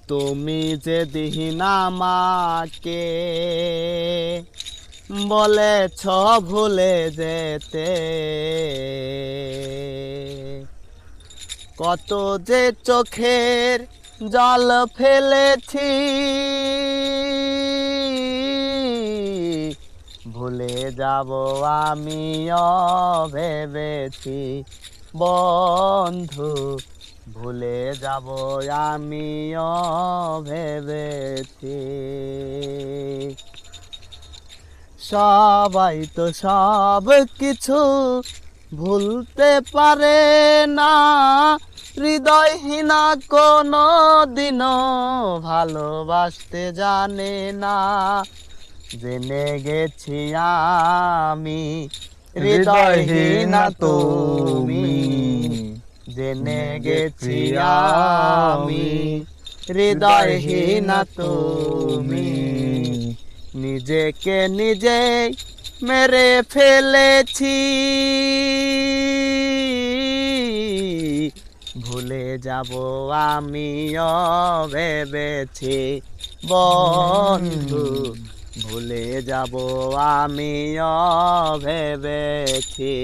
তুমি যেদিন আমাকে বলেছ ভুলে যেতে, কত যে চোখের জল ফেলেছি, ভুলে যাব আমিও ভেবেছি বন্ধু, ভুলে যাব আমিও ভেবেছি। সবাই তো সব কিছু ভুলতে পারে না, হৃদয়হীনা কোনো দিনও ভালোবাসতে জানে না। জেনে গেছি আমি হৃদয়হীনা তুমি, জেনে গেছি আমি হৃদয়হীনা তুমি। নিজেকে নিজে মেরে ফেলেছি, ভুলে যাব আমিও ভেবেছি বন্ধু, ভুলে যাব আমিও ভেবেছি।